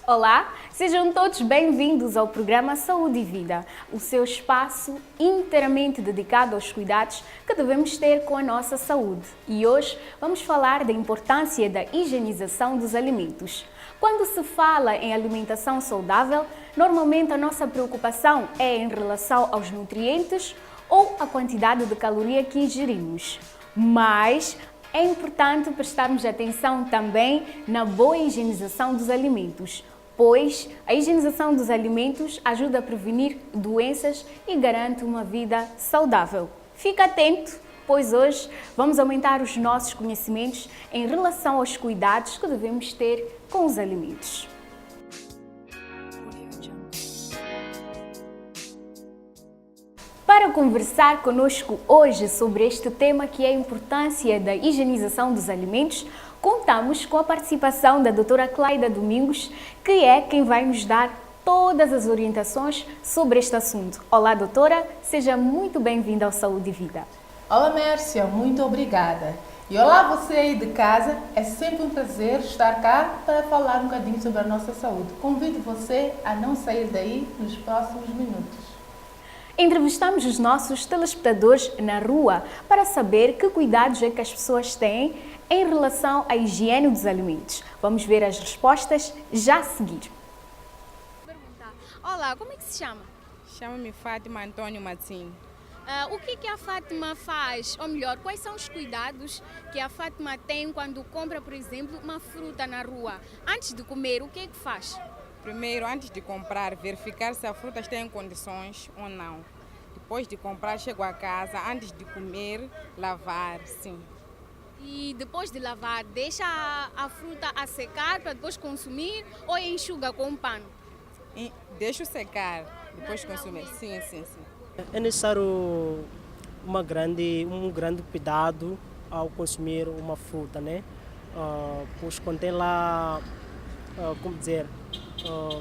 Olá, sejam todos bem-vindos ao programa Saúde e Vida, o seu espaço inteiramente dedicado aos cuidados que devemos ter com a nossa saúde. E hoje vamos falar da importância da higienização dos alimentos. Quando se fala em alimentação saudável, normalmente a nossa preocupação é em relação aos nutrientes ou a quantidade de caloria que ingerimos. Mas é importante prestarmos atenção também na boa higienização dos alimentos, pois a higienização dos alimentos ajuda a prevenir doenças e garante uma vida saudável. Fica atento, pois hoje vamos aumentar os nossos conhecimentos em relação aos cuidados que devemos ter com os alimentos. Para conversar conosco hoje sobre este tema que é a importância da higienização dos alimentos, contamos com a participação da doutora Clayda Domingos, que é quem vai nos dar todas as orientações sobre este assunto. Olá, doutora, seja muito bem-vinda ao Saúde e Vida. Olá, Mércia, muito obrigada. E olá, você aí de casa, é sempre um prazer estar cá para falar um bocadinho sobre a nossa saúde. Convido você a não sair daí nos próximos minutos. Entrevistamos os nossos telespectadores na rua para saber que cuidados é que as pessoas têm em relação à higiene dos alimentos. Vamos ver as respostas já a seguir. Olá, como é que se chama? Chama-me Fátima Antônio Matinho. O que a Fátima faz, ou melhor, quais são os cuidados que a Fátima tem quando compra, por exemplo, uma fruta na rua? Antes de comer, o que é que faz? Primeiro, antes de comprar, verificar se a fruta está em condições ou não. Depois de comprar, chego a casa, antes de comer, lavar, sim. E depois de lavar, deixa a fruta a secar para depois consumir ou enxuga com um pano? Deixo secar, depois consumir, sim. É necessário um grande cuidado ao consumir uma fruta, né? Pois contém lá,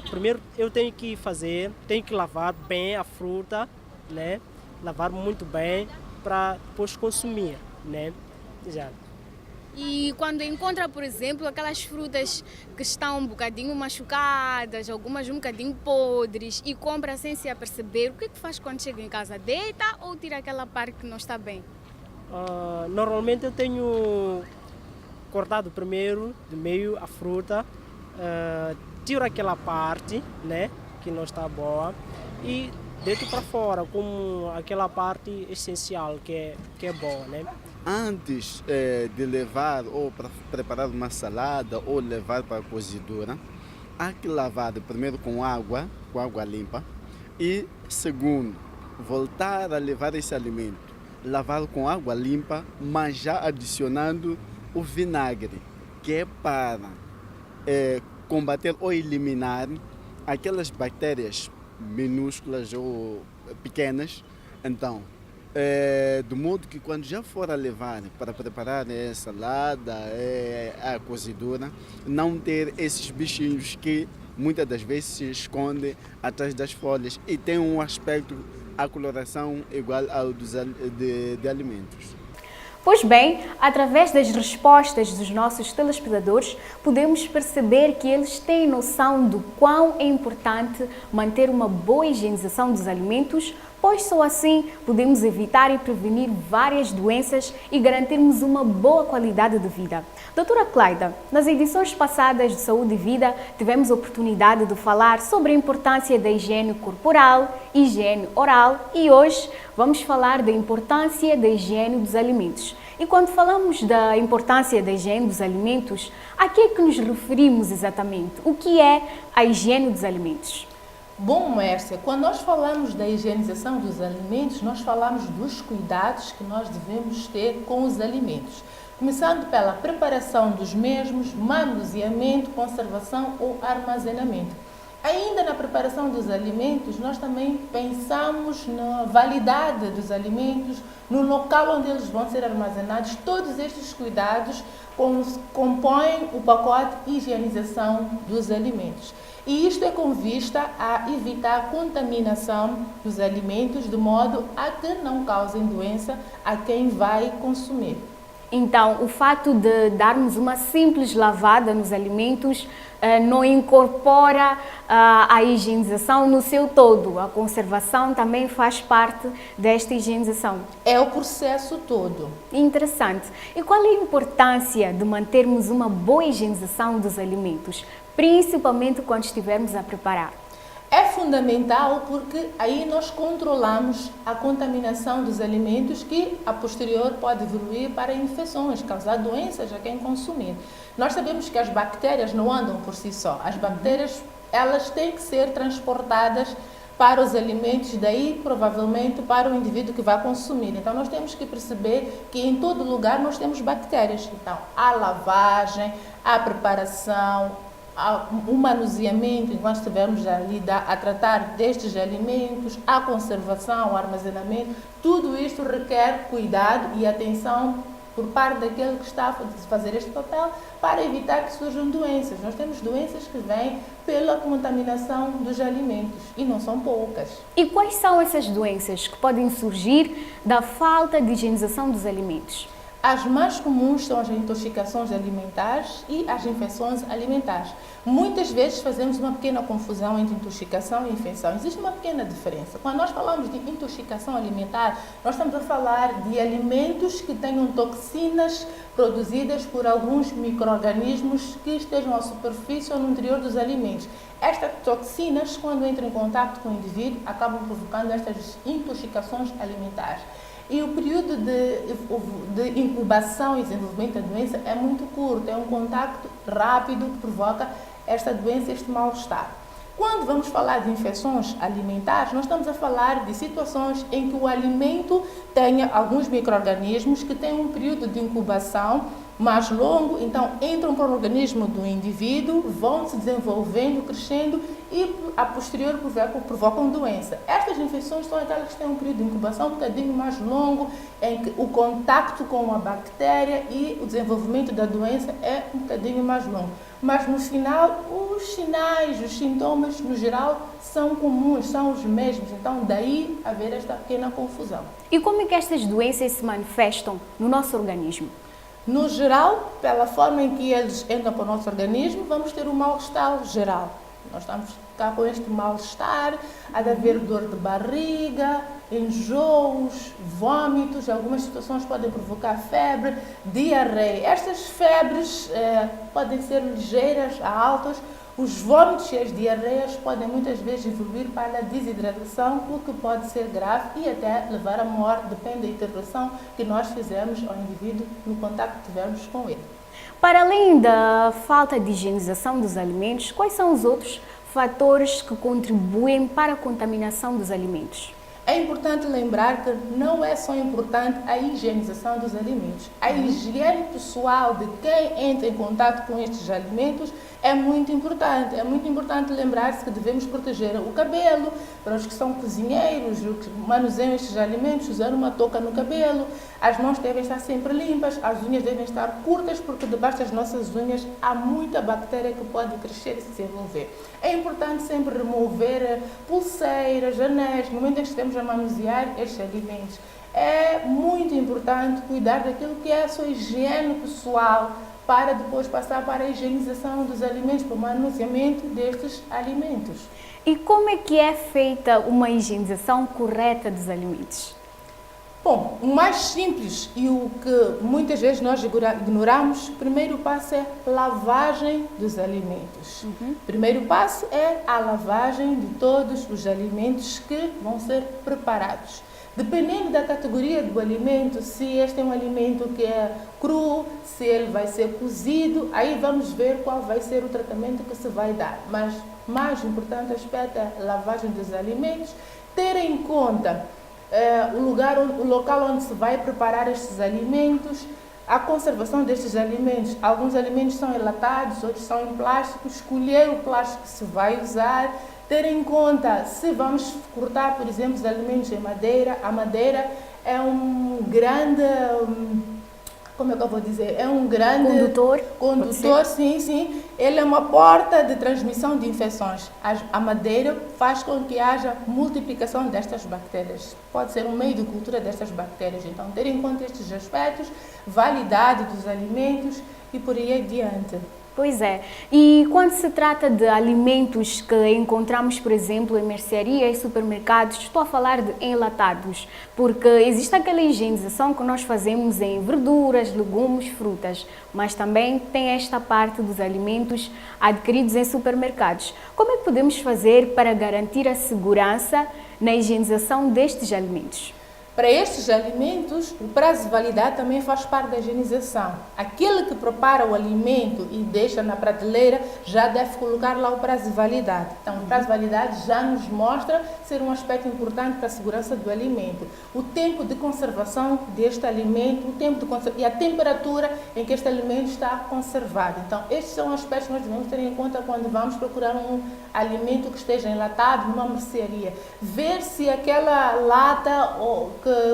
primeiro eu tenho que lavar bem a fruta, né? Lavar muito bem para depois consumir, né? Exato. E quando encontra, por exemplo, aquelas frutas que estão um bocadinho machucadas, algumas um bocadinho podres, e compra sem se aperceber, o que faz quando chega em casa? Deita ou tira aquela parte que não está bem? Normalmente eu tenho cortado primeiro de meio a fruta, tiro aquela parte, né, que não está boa, e deito para fora como aquela parte essencial que é boa, né? Antes de levar ou para preparar uma salada ou levar para a cozedura, há que lavar primeiro com água limpa, e segundo, voltar a levar esse alimento, lavar com água limpa, mas já adicionando o vinagre, que é para combater ou eliminar aquelas bactérias minúsculas ou pequenas. Então, do modo que quando já for a levar para preparar a salada, a cozedura, não ter esses bichinhos que muitas das vezes se escondem atrás das folhas e tem um aspecto, a coloração igual ao de alimentos. Pois bem, através das respostas dos nossos telespectadores, podemos perceber que eles têm noção do quão é importante manter uma boa higienização dos alimentos, pois só assim podemos evitar e prevenir várias doenças e garantirmos uma boa qualidade de vida. Doutora Clayda, nas edições passadas de Saúde e Vida, tivemos a oportunidade de falar sobre a importância da higiene corporal, higiene oral, e hoje vamos falar da importância da higiene dos alimentos. E quando falamos da importância da higiene dos alimentos, a que é que nos referimos exatamente? O que é a higiene dos alimentos? Bom, Mércia, quando nós falamos da higienização dos alimentos, nós falamos dos cuidados que nós devemos ter com os alimentos. Começando pela preparação dos mesmos, manuseamento, conservação ou armazenamento. Ainda na preparação dos alimentos, nós também pensamos na validade dos alimentos, no local onde eles vão ser armazenados. Todos estes cuidados compõem o pacote higienização dos alimentos. E isto é com vista a evitar a contaminação dos alimentos, de modo a que não causem doença a quem vai consumir. Então, o fato de darmos uma simples lavada nos alimentos não incorpora a higienização no seu todo. A conservação também faz parte desta higienização. É o processo todo. Interessante. E qual é a importância de mantermos uma boa higienização dos alimentos, principalmente quando estivermos a preparar? É fundamental porque aí nós controlamos a contaminação dos alimentos que, a posterior, pode evoluir para infecções, causar doenças a quem consumir. Nós sabemos que as bactérias não andam por si só. As bactérias, elas têm que ser transportadas para os alimentos, daí provavelmente para o indivíduo que vai consumir. Então nós temos que perceber que em todo lugar nós temos bactérias. Então a lavagem, a preparação, o manuseamento, enquanto estivermos ali a tratar destes alimentos, a conservação, o armazenamento, tudo isto requer cuidado e atenção por parte daquele que está a fazer este papel para evitar que surjam doenças. Nós temos doenças que vêm pela contaminação dos alimentos e não são poucas. E quais são essas doenças que podem surgir da falta de higienização dos alimentos? As mais comuns são as intoxicações alimentares e as infecções alimentares. Muitas vezes fazemos uma pequena confusão entre intoxicação e infecção. Existe uma pequena diferença. Quando nós falamos de intoxicação alimentar, nós estamos a falar de alimentos que tenham toxinas produzidas por alguns micro-organismos que estejam à superfície ou no interior dos alimentos. Estas toxinas, quando entram em contato com o indivíduo, acabam provocando estas intoxicações alimentares. E o período de incubação e desenvolvimento da doença é muito curto, é um contacto rápido que provoca esta doença, este mal-estar. Quando vamos falar de infecções alimentares, nós estamos a falar de situações em que o alimento tenha alguns micro-organismos que têm um período de incubação mais longo, então entram para o organismo do indivíduo, vão se desenvolvendo, crescendo e a posterior provocam doença. Estas infecções são aquelas que têm um período de incubação um bocadinho mais longo, em que o contacto com a bactéria e o desenvolvimento da doença é um bocadinho mais longo. Mas no final, os sinais, os sintomas, no geral, são comuns, são os mesmos. Então, daí haver esta pequena confusão. E como é que estas doenças se manifestam no nosso organismo? No geral, pela forma em que eles entram para o nosso organismo, vamos ter um mal-estar geral. Nós estamos cá com este mal-estar, há de haver dor de barriga, enjoos, vômitos, algumas situações podem provocar febre, diarreia. Estas febres podem ser ligeiras a altas. Os vômitos e as diarreias podem muitas vezes evoluir para a desidratação, o que pode ser grave e até levar à morte, depende da intervenção que nós fizemos ao indivíduo no contato que tivermos com ele. Para além da falta de higienização dos alimentos, quais são os outros fatores que contribuem para a contaminação dos alimentos? É importante lembrar que não é só importante a higienização dos alimentos. A higiene pessoal de quem entra em contato com estes alimentos é muito importante. É muito importante lembrar-se que devemos proteger o cabelo, para os que são cozinheiros, os que manuseiam estes alimentos, usando uma touca no cabelo. As mãos devem estar sempre limpas, as unhas devem estar curtas, porque debaixo das nossas unhas há muita bactéria que pode crescer e se desenvolver. É importante sempre remover pulseiras, anéis, no momento em que estamos a manusear estes alimentos. É muito importante cuidar daquilo que é a sua higiene pessoal, para depois passar para a higienização dos alimentos, para o manuseamento destes alimentos. E como é que é feita uma higienização correta dos alimentos? Bom, o mais simples e o que muitas vezes nós ignoramos, o primeiro passo é lavagem dos alimentos. Primeiro passo é a lavagem de todos os alimentos que vão ser preparados. Dependendo da categoria do alimento, se este é um alimento que é cru, se ele vai ser cozido, aí vamos ver qual vai ser o tratamento que se vai dar. Mas o mais importante aspecto é a lavagem dos alimentos, ter em conta o local onde se vai preparar estes alimentos, a conservação destes alimentos. Alguns alimentos são enlatados, outros são em plástico, escolher o plástico que se vai usar, ter em conta se vamos cortar, por exemplo, os alimentos em madeira. A madeira é um grande como é que eu vou dizer, é um grande Condutor, sim. Ele é uma porta de transmissão de infecções. A madeira faz com que haja multiplicação destas bactérias. Pode ser um meio de cultura destas bactérias. Então, ter em conta estes aspectos, validade dos alimentos e por aí adiante. Pois é. E quando se trata de alimentos que encontramos, por exemplo, em mercearia e supermercados, estou a falar de enlatados, porque existe aquela higienização que nós fazemos em verduras, legumes, frutas, mas também tem esta parte dos alimentos adquiridos em supermercados. Como é que podemos fazer para garantir a segurança na higienização destes alimentos? Para estes alimentos, o prazo de validade também faz parte da higienização. Aquele que prepara o alimento e deixa na prateleira já deve colocar lá o prazo de validade. Então, o prazo de validade já nos mostra ser um aspecto importante para a segurança do alimento. O tempo de conservação deste alimento, e a temperatura em que este alimento está conservado. Então, estes são aspectos que nós devemos ter em conta quando vamos procurar um alimento que esteja enlatado numa mercearia. Ver se aquela lata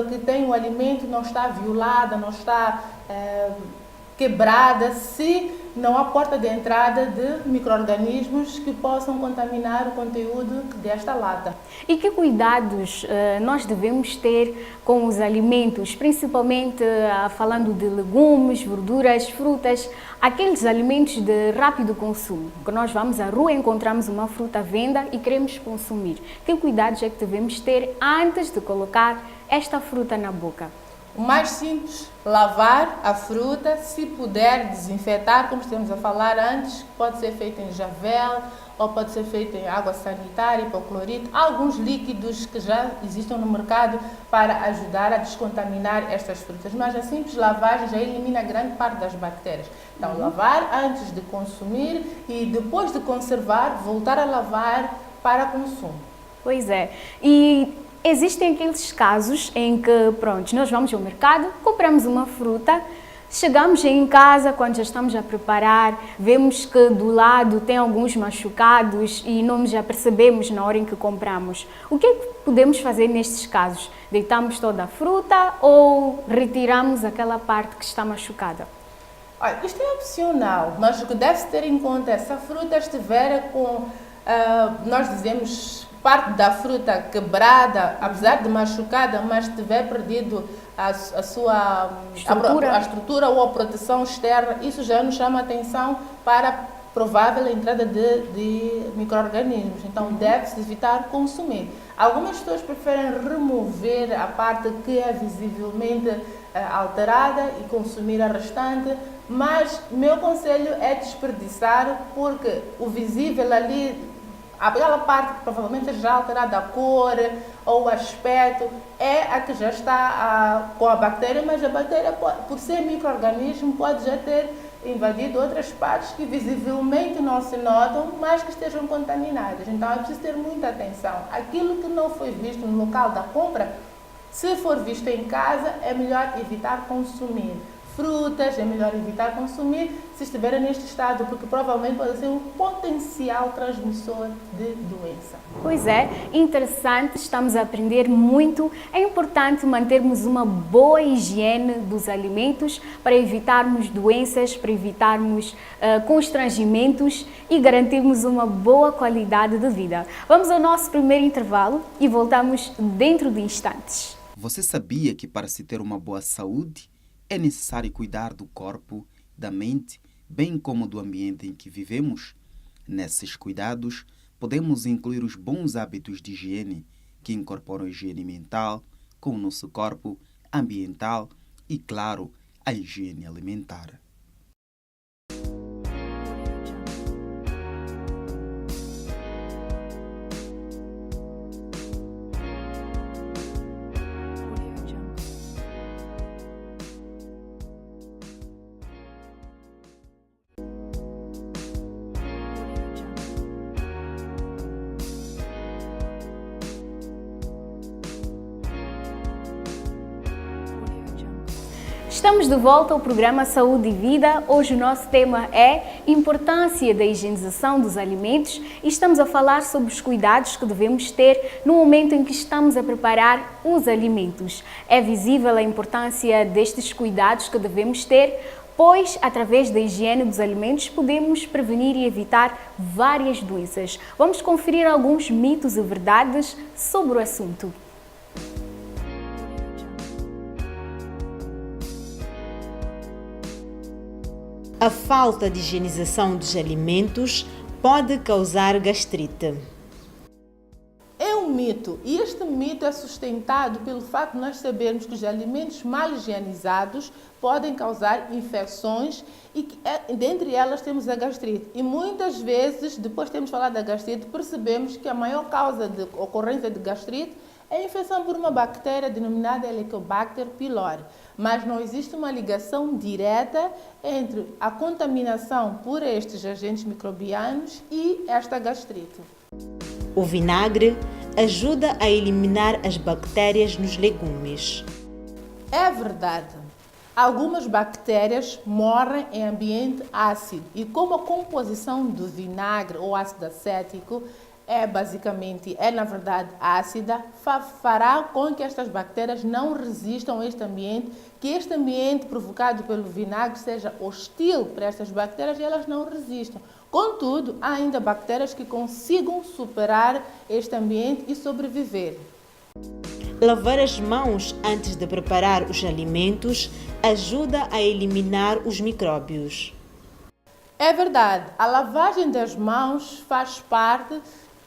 que tem o alimento não está violada, não está quebrada, se não há porta de entrada de micro-organismos que possam contaminar o conteúdo desta lata. E que cuidados nós devemos ter com os alimentos, principalmente falando de legumes, verduras, frutas, aqueles alimentos de rápido consumo, que nós vamos à rua, encontramos uma fruta à venda e queremos consumir. Que cuidados é que devemos ter antes de colocar esta fruta na boca? O mais simples, lavar a fruta, se puder desinfetar, como estamos a falar antes, pode ser feito em javel ou pode ser feito em água sanitária, hipoclorito. Há alguns líquidos que já existem no mercado para ajudar a descontaminar estas frutas, mas a simples lavagem já elimina grande parte das bactérias. Então, lavar antes de consumir e depois de conservar, voltar a lavar para consumo. Pois é. E existem aqueles casos em que, pronto, nós vamos ao mercado, compramos uma fruta, chegamos em casa, quando já estamos a preparar, vemos que do lado tem alguns machucados e não nos já percebemos na hora em que compramos. O que é que podemos fazer nestes casos? Deitamos toda a fruta ou retiramos aquela parte que está machucada? Olha, isto é opcional, mas o que deve-se ter em conta é se a fruta estiver com, nós dizemos, parte da fruta quebrada, apesar de machucada, mas tiver perdido a sua estrutura ou a proteção externa, isso já nos chama a atenção para a provável entrada de micro-organismos. Então, deve-se evitar consumir. Algumas pessoas preferem remover a parte que é visivelmente alterada e consumir a restante, mas meu conselho é desperdiçar, porque o visível ali, aquela parte que provavelmente já alterada a cor ou o aspecto, é a que já está com a bactéria, mas a bactéria, por ser micro-organismo, pode já ter invadido outras partes que visivelmente não se notam, mas que estejam contaminadas. Então é preciso ter muita atenção. Aquilo que não foi visto no local da compra, se for visto em casa, é melhor evitar consumir. Frutas, é melhor evitar consumir se estiverem neste estado, porque provavelmente pode ser um potencial transmissor de doença. Pois é, interessante, estamos a aprender muito. É importante mantermos uma boa higiene dos alimentos para evitarmos doenças, para evitarmos constrangimentos e garantirmos uma boa qualidade de vida. Vamos ao nosso primeiro intervalo e voltamos dentro de instantes. Você sabia que para se ter uma boa saúde, é necessário cuidar do corpo, da mente, bem como do ambiente em que vivemos? Nesses cuidados, podemos incluir os bons hábitos de higiene, que incorporam a higiene mental, com o nosso corpo, ambiental e, claro, a higiene alimentar. Estamos de volta ao programa Saúde e Vida. Hoje o nosso tema é importância da higienização dos alimentos e estamos a falar sobre os cuidados que devemos ter no momento em que estamos a preparar os alimentos. É visível a importância destes cuidados que devemos ter, pois através da higiene dos alimentos podemos prevenir e evitar várias doenças. Vamos conferir alguns mitos e verdades sobre o assunto. A falta de higienização dos alimentos pode causar gastrite. É um mito, e este mito é sustentado pelo fato de nós sabermos que os alimentos mal higienizados podem causar infecções e que, dentre elas temos a gastrite. E muitas vezes, depois de termos falado da gastrite, percebemos que a maior causa de ocorrência de gastrite é a infecção por uma bactéria denominada Helicobacter pylori. Mas não existe uma ligação direta entre a contaminação por estes agentes microbianos e esta gastrite. O vinagre ajuda a eliminar as bactérias nos legumes. É verdade. Algumas bactérias morrem em ambiente ácido e como a composição do vinagre ou ácido acético é na verdade ácida, fará com que estas bactérias não resistam a este ambiente, que este ambiente provocado pelo vinagre seja hostil para estas bactérias e elas não resistam. Contudo, há ainda bactérias que consigam superar este ambiente e sobreviver. Lavar as mãos antes de preparar os alimentos ajuda a eliminar os micróbios. É verdade, a lavagem das mãos faz parte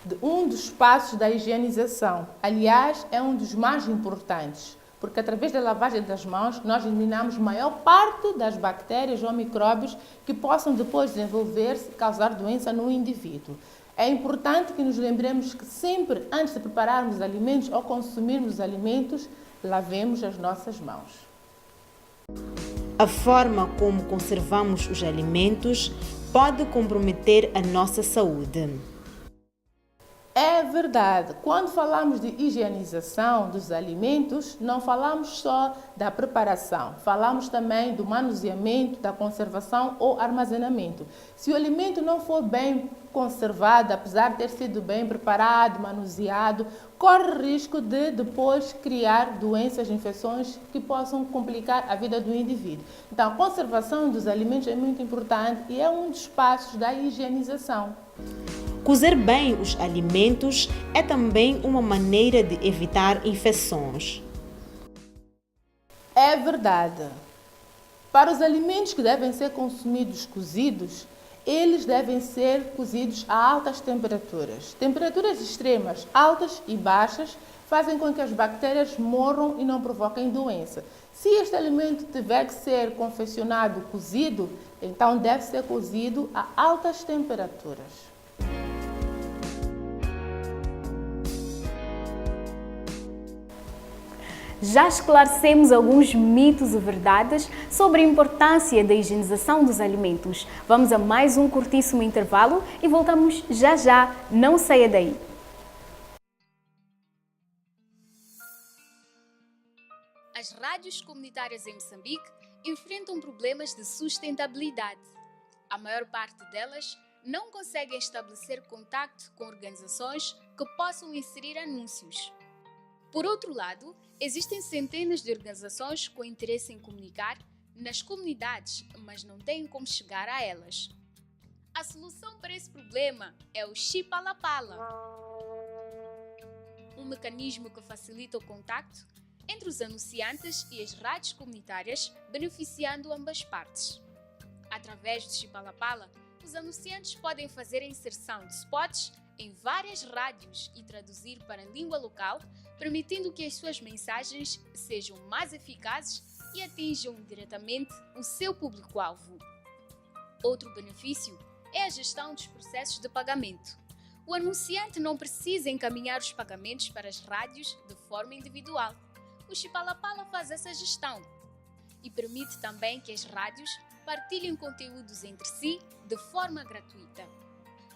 de um dos passos da higienização. Aliás, é um dos mais importantes, porque através da lavagem das mãos nós eliminamos a maior parte das bactérias ou micróbios que possam depois desenvolver-se e causar doença no indivíduo. É importante que nos lembremos que sempre, antes de prepararmos alimentos ou consumirmos alimentos, lavemos as nossas mãos. A forma como conservamos os alimentos pode comprometer a nossa saúde. É verdade, quando falamos de higienização dos alimentos, não falamos só da preparação, falamos também do manuseamento, da conservação ou armazenamento. Se o alimento não for bem conservado, apesar de ter sido bem preparado, manuseado, corre risco de depois criar doenças, infecções que possam complicar a vida do indivíduo. Então, a conservação dos alimentos é muito importante e é um dos passos da higienização. Cozer bem os alimentos é também uma maneira de evitar infecções. É verdade. Para os alimentos que devem ser consumidos cozidos, eles devem ser cozidos a altas temperaturas. Temperaturas extremas, altas e baixas, fazem com que as bactérias morram e não provoquem doença. Se este alimento tiver que ser confeccionado cozido, então deve ser cozido a altas temperaturas. Já esclarecemos alguns mitos e verdades sobre a importância da higienização dos alimentos. Vamos a mais um curtíssimo intervalo e voltamos já já. Não saia daí. As rádios comunitárias em Moçambique enfrentam problemas de sustentabilidade. A maior parte delas não conseguem estabelecer contacto com organizações que possam inserir anúncios. Por outro lado, existem centenas de organizações com interesse em comunicar nas comunidades, mas não têm como chegar a elas. A solução para esse problema é o Chipalapala, um mecanismo que facilita o contacto entre os anunciantes e as rádios comunitárias, beneficiando ambas partes. Através do Chipalapala, os anunciantes podem fazer a inserção de spots em várias rádios e traduzir para a língua local, permitindo que as suas mensagens sejam mais eficazes e atinjam diretamente o seu público-alvo. Outro benefício é a gestão dos processos de pagamento. O anunciante não precisa encaminhar os pagamentos para as rádios de forma individual. O Chipalapala faz essa gestão e permite também que as rádios partilhem conteúdos entre si de forma gratuita.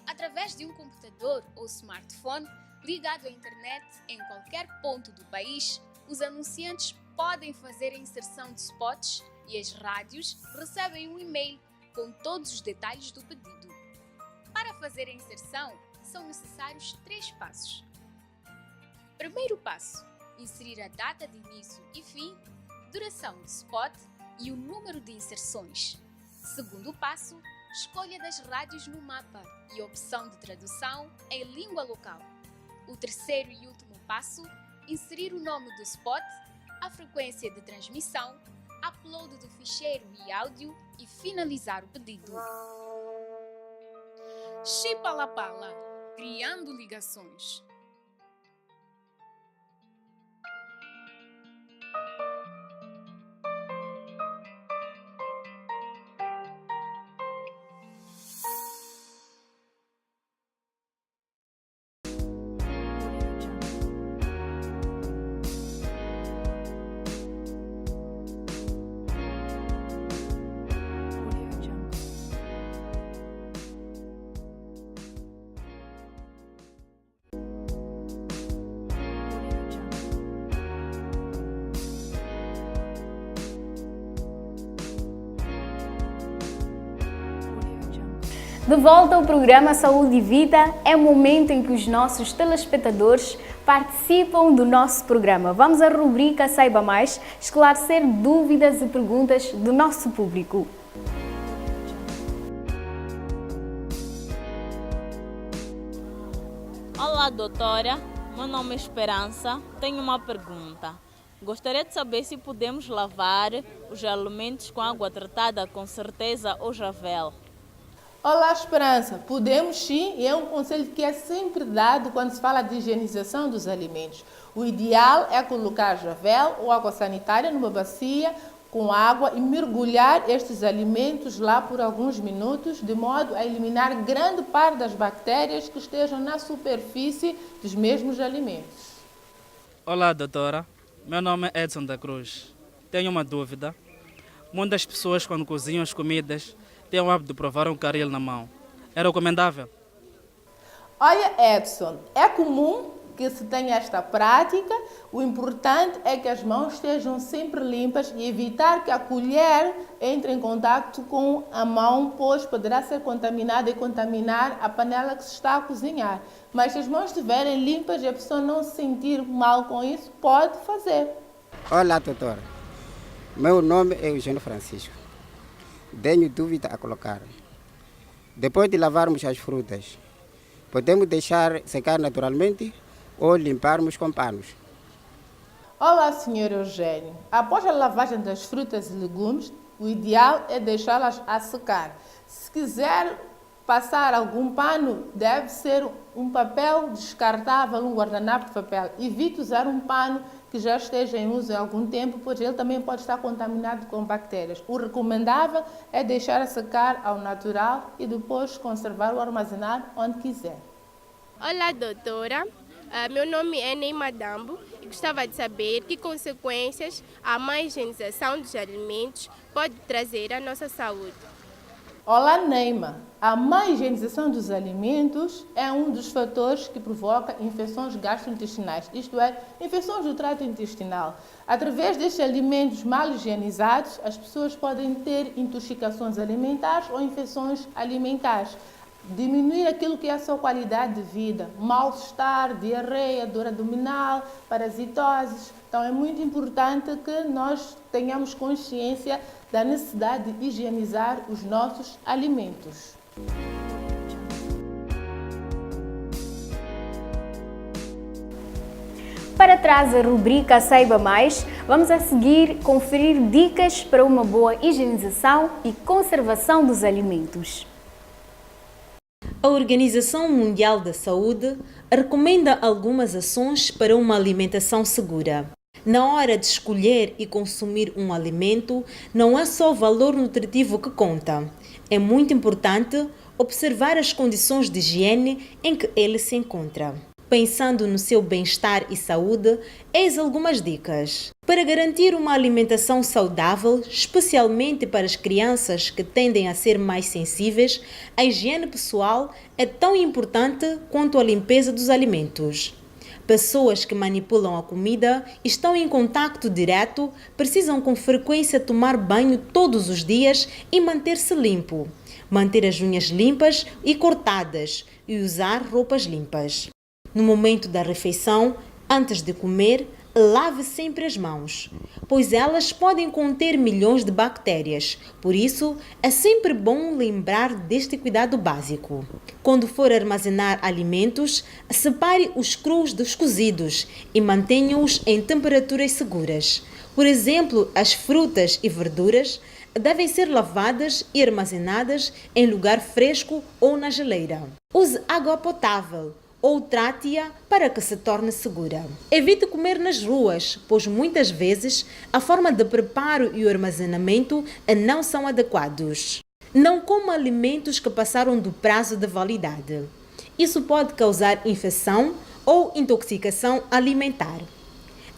Através de um computador ou smartphone ligado à internet em qualquer ponto do país, os anunciantes podem fazer a inserção de spots e as rádios recebem um e-mail com todos os detalhes do pedido. Para fazer a inserção, são necessários 3 passos. Primeiro passo: inserir a data de início e fim, duração do spot e o número de inserções. Segundo passo: escolha das rádios no mapa e opção de tradução em língua local. O terceiro e último passo: inserir o nome do spot, a frequência de transmissão, upload do ficheiro e áudio e finalizar o pedido. Chipalapala, criando ligações. De volta ao programa Saúde e Vida, é o momento em que os nossos telespectadores participam do nosso programa. Vamos à rubrica Saiba Mais, esclarecer dúvidas e perguntas do nosso público. Olá, doutora. Meu nome é Esperança. Tenho uma pergunta. Gostaria de saber se podemos lavar os alimentos com água tratada com certeza ou javel. Olá, Esperança. Podemos sim, e é um conselho que é sempre dado quando se fala de higienização dos alimentos. O ideal é colocar javel ou água sanitária numa bacia com água e mergulhar estes alimentos lá por alguns minutos, de modo a eliminar grande parte das bactérias que estejam na superfície dos mesmos alimentos. Olá, doutora. Meu nome é Edson da Cruz. Tenho uma dúvida. Muitas pessoas, quando cozinham as comidas, têm o hábito de provar um caril na mão. É recomendável? Olha, Edson, é comum que se tenha esta prática. O importante é que as mãos estejam sempre limpas e evitar que a colher entre em contato com a mão, pois poderá ser contaminada e contaminar a panela que se está a cozinhar. Mas se as mãos estiverem limpas e a pessoa não se sentir mal com isso, pode fazer. Olá, doutora. Meu nome é Eugênio Francisco. Tenho dúvida a colocar. Depois de lavarmos as frutas, podemos deixar secar naturalmente ou limparmos com panos? Olá, Sr. Eugênio. Após a lavagem das frutas e legumes, o ideal é deixá-las a secar. Se quiser passar algum pano, deve ser um papel descartável, um guardanapo de papel. Evite usar um pano que já esteja em uso há algum tempo, pois ele também pode estar contaminado com bactérias. O recomendável é deixar a secar ao natural e depois conservar ou armazenar onde quiser. Olá, doutora. Meu nome é Neima Dambo e gostava de saber que consequências a má higienização dos alimentos pode trazer à nossa saúde. Olá, Neima. A má higienização dos alimentos é um dos fatores que provoca infecções gastrointestinais, isto é, infecções do trato intestinal. Através destes alimentos mal higienizados, as pessoas podem ter intoxicações alimentares ou infecções alimentares. Diminuir aquilo que é a sua qualidade de vida, mal-estar, diarreia, dor abdominal, parasitoses. Então é muito importante que nós tenhamos consciência da necessidade de higienizar os nossos alimentos. Para trás a rubrica Saiba Mais, vamos a seguir conferir dicas para uma boa higienização e conservação dos alimentos. A Organização Mundial da Saúde recomenda algumas ações para uma alimentação segura. Na hora de escolher e consumir um alimento, não é só o valor nutritivo que conta. É muito importante observar as condições de higiene em que ele se encontra. Pensando no seu bem-estar e saúde, eis algumas dicas. Para garantir uma alimentação saudável, especialmente para as crianças que tendem a ser mais sensíveis, a higiene pessoal é tão importante quanto a limpeza dos alimentos. Pessoas que manipulam a comida, estão em contacto direto, precisam com frequência tomar banho todos os dias e manter-se limpo. Manter as unhas limpas e cortadas e usar roupas limpas. No momento da refeição, antes de comer, lave sempre as mãos, pois elas podem conter milhões de bactérias. Por isso, é sempre bom lembrar deste cuidado básico. Quando for armazenar alimentos, separe os crus dos cozidos e mantenha-os em temperaturas seguras. Por exemplo, as frutas e verduras devem ser lavadas e armazenadas em lugar fresco ou na geleira. Use água potável ou trate-a para que se torne segura. Evite comer nas ruas, pois muitas vezes a forma de preparo e o armazenamento não são adequados. Não coma alimentos que passaram do prazo de validade. Isso pode causar infecção ou intoxicação alimentar.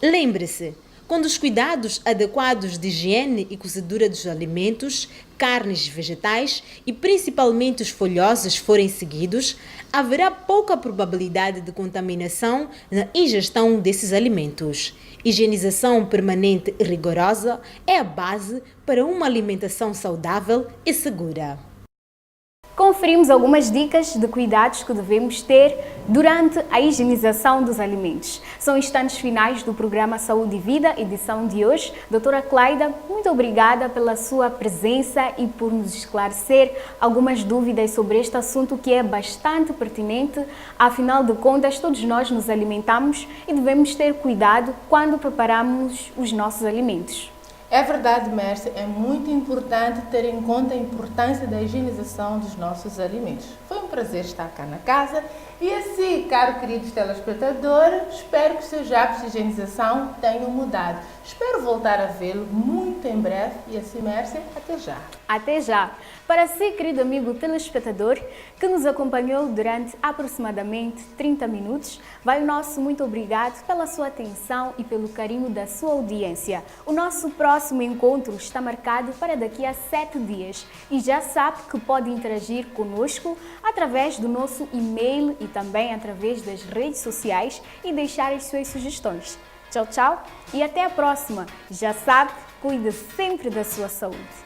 Lembre-se, quando os cuidados adequados de higiene e cozedura dos alimentos, carnes vegetais e principalmente os folhosos forem seguidos, haverá pouca probabilidade de contaminação na ingestão desses alimentos. Higienização permanente e rigorosa é a base para uma alimentação saudável e segura. Conferimos algumas dicas de cuidados que devemos ter durante a higienização dos alimentos. São instantes finais do programa Saúde e Vida, edição de hoje. Doutora Cleida, muito obrigada pela sua presença e por nos esclarecer algumas dúvidas sobre este assunto que é bastante pertinente. Afinal de contas, todos nós nos alimentamos e devemos ter cuidado quando preparamos os nossos alimentos. É verdade, Mércia, é muito importante ter em conta a importância da higienização dos nossos alimentos. Foi um prazer estar cá na casa e assim, caro queridos telespectadores, espero que os seus hábitos de higienização tenham mudado. Espero voltar a vê-lo muito em breve e assim, Mércia, até já. Até já! Para si, querido amigo telespectador, que nos acompanhou durante aproximadamente 30 minutos, vai o nosso muito obrigado pela sua atenção e pelo carinho da sua audiência. O nosso próximo encontro está marcado para daqui a 7 dias e já sabe que pode interagir conosco através do nosso e-mail e também através das redes sociais e deixar as suas sugestões. Tchau, tchau e até a próxima. Já sabe, cuide sempre da sua saúde.